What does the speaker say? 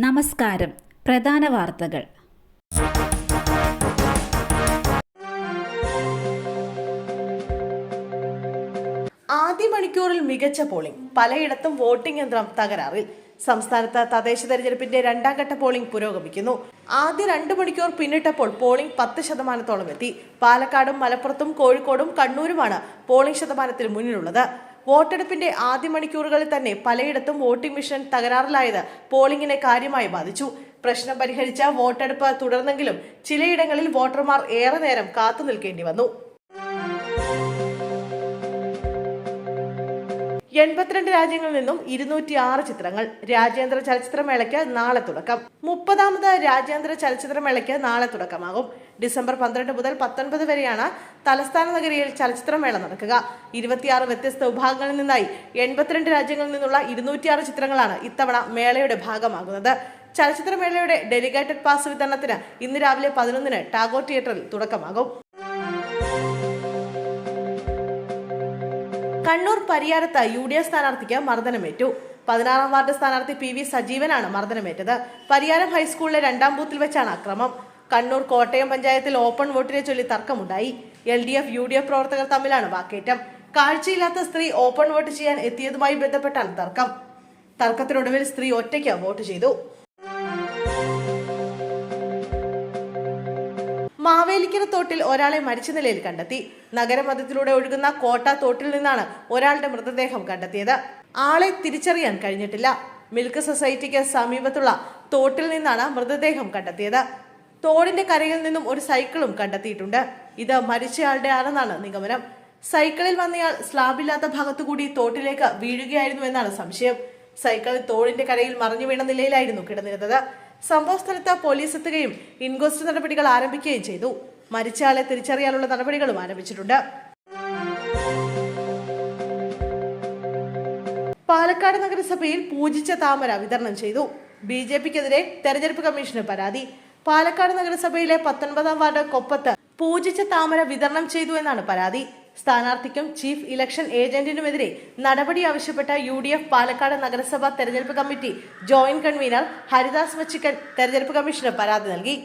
നമസ്കാരം. പ്രധാന വാർത്തകൾ. ആദ്യ മണിക്കൂറിൽ മികച്ച പോളിംഗ്, പലയിടത്തും വോട്ടിംഗ് യന്ത്രം തകരാറിൽ. സംസ്ഥാനത്ത് തദ്ദേശ തെരഞ്ഞെടുപ്പിന്റെ രണ്ടാം ഘട്ട പോളിംഗ് പുരോഗമിക്കുന്നു. ആദ്യ 2 മണിക്കൂർ പിന്നിട്ടപ്പോൾ പോളിംഗ് 10% എത്തി. പാലക്കാടും മലപ്പുറത്തും കോഴിക്കോടും കണ്ണൂരുമാണ് പോളിംഗ് ശതമാനത്തിൽ മുന്നിലുള്ളത്. വോട്ടെടുപ്പിന്റെ ആദ്യ മണിക്കൂറുകളിൽ തന്നെ പലയിടത്തും വോട്ടിംഗ് മെഷീൻ തകരാറിലായത് പോളിംഗിനെ കാര്യമായി ബാധിച്ചു. പ്രശ്നം പരിഹരിച്ച വോട്ടെടുപ്പ് തുടർന്നെങ്കിലും ചിലയിടങ്ങളിൽ വോട്ടർമാർ ഏറെ നേരം കാത്തു നിൽക്കേണ്ടി വന്നു. 82 രാജ്യങ്ങളിൽ നിന്നും 206 ചിത്രങ്ങൾ. രാജ്യാന്തര ചലച്ചിത്രമേളയ്ക്ക് നാളെ തുടക്കം. 30ാമത് രാജ്യാന്തര ചലച്ചിത്രമേളയ്ക്ക് നാളെ തുടക്കമാകും. ഡിസംബർ 12 മുതൽ 19 വരെയാണ് തലസ്ഥാന നഗരിയിൽ ചലച്ചിത്രമേള നടക്കുക. 26 വ്യത്യസ്ത വിഭാഗങ്ങളിൽ നിന്നായി 82 രാജ്യങ്ങളിൽ നിന്നുള്ള 206 ചിത്രങ്ങളാണ് ഇത്തവണ മേളയുടെ ഭാഗമാകുന്നത്. ചലച്ചിത്രമേളയുടെ ഡെലിഗേറ്റഡ് പാസ് വിതരണത്തിന് ഇന്ന് രാവിലെ 11-ന് ടാഗോർ തിയേറ്ററിൽ തുടക്കമാകും. കണ്ണൂർ പരിയാരത്ത് UDF സ്ഥാനാർത്ഥിക്ക് മർദ്ദനമേറ്റു. 16ാം വാർഡ് സ്ഥാനാർത്ഥി PV സജീവനാണ് മർദ്ദനമേറ്റത്. പരിയാരം ഹൈസ്കൂളിലെ 2ാം ബൂത്തിൽ വെച്ചാണ് അക്രമം. കണ്ണൂർ കോട്ടയം പഞ്ചായത്തിൽ ഓപ്പൺ വോട്ടിനെ ചൊല്ലി തർക്കമുണ്ടായി. LDF UDF പ്രവർത്തകർ തമ്മിലാണ് വാക്കേറ്റം. കാഴ്ചയില്ലാത്ത സ്ത്രീ ഓപ്പൺ വോട്ട് ചെയ്യാൻ എത്തിയതുമായി ബന്ധപ്പെട്ടാണ് തർക്കം. തർക്കത്തിനൊടുവിൽ സ്ത്രീ ഒറ്റയ്ക്ക് വോട്ട് ചെയ്തു. മാവേലിക്കര തോട്ടിൽ ഒരാളെ മരിച്ച നിലയിൽ കണ്ടെത്തി. നഗരമധ്യത്തിലൂടെ ഒഴുകുന്ന കോട്ട തോട്ടിൽ നിന്നാണ് ഒരാളുടെ മൃതദേഹം കണ്ടെത്തിയത്. ആളെ തിരിച്ചറിയാൻ കഴിഞ്ഞിട്ടില്ല. മിൽക്ക് സൊസൈറ്റിക്ക് സമീപത്തുള്ള തോട്ടിൽ നിന്നാണ് മൃതദേഹം കണ്ടെത്തിയത്. തോടിന്റെ കരയിൽ നിന്നും ഒരു സൈക്കിളും കണ്ടെത്തിയിട്ടുണ്ട്. ഇത് മരിച്ചയാളുടെ ആണെന്നാണ് നിഗമനം. സൈക്കിളിൽ വന്നയാൾ സ്ലാബില്ലാത്ത ഭാഗത്തുകൂടി തോട്ടിലേക്ക് വീഴുകയായിരുന്നു എന്നാണ് സംശയം. സൈക്കിൾ തോടിന്റെ കരയിൽ മറിഞ്ഞു വീണ നിലയിലായിരുന്നു കിടന്നിരുന്നത്. സംഭവ സ്ഥലത്ത് പോലീസ് എത്തുകയും ഇൻക്വസ്റ്റ് നടപടികൾ ആരംഭിക്കുകയും ചെയ്തു. മരിച്ചയാളെ തിരിച്ചറിയാനുള്ള നടപടികളും ആരംഭിച്ചിട്ടുണ്ട്. പാലക്കാട് നഗരസഭയിൽ പൂജിച്ച താമര വിതരണം ചെയ്തു. BJPക്കെതിരെ തെരഞ്ഞെടുപ്പ് കമ്മീഷന് പരാതി. പാലക്കാട് നഗരസഭയിലെ 19ാം വാർഡ് കൊപ്പത്ത് പൂജിച്ച താമര വിതരണം ചെയ്തു എന്നാണ് പരാതി. സ്ഥാനാർത്ഥിക്കും ചീഫ് ഇലക്ഷൻ ഏജന്റിനുമെതിരെ നടപടി ആവശ്യപ്പെട്ട UDF പാലക്കാട് നഗരസഭ തെരഞ്ഞെടുപ്പ് കമ്മിറ്റി ജോയിന്റ് കൺവീനർ ഹരിദാസ് മച്ചിക്കൻ തെരഞ്ഞെടുപ്പ് കമ്മീഷന് പരാതി നൽകി.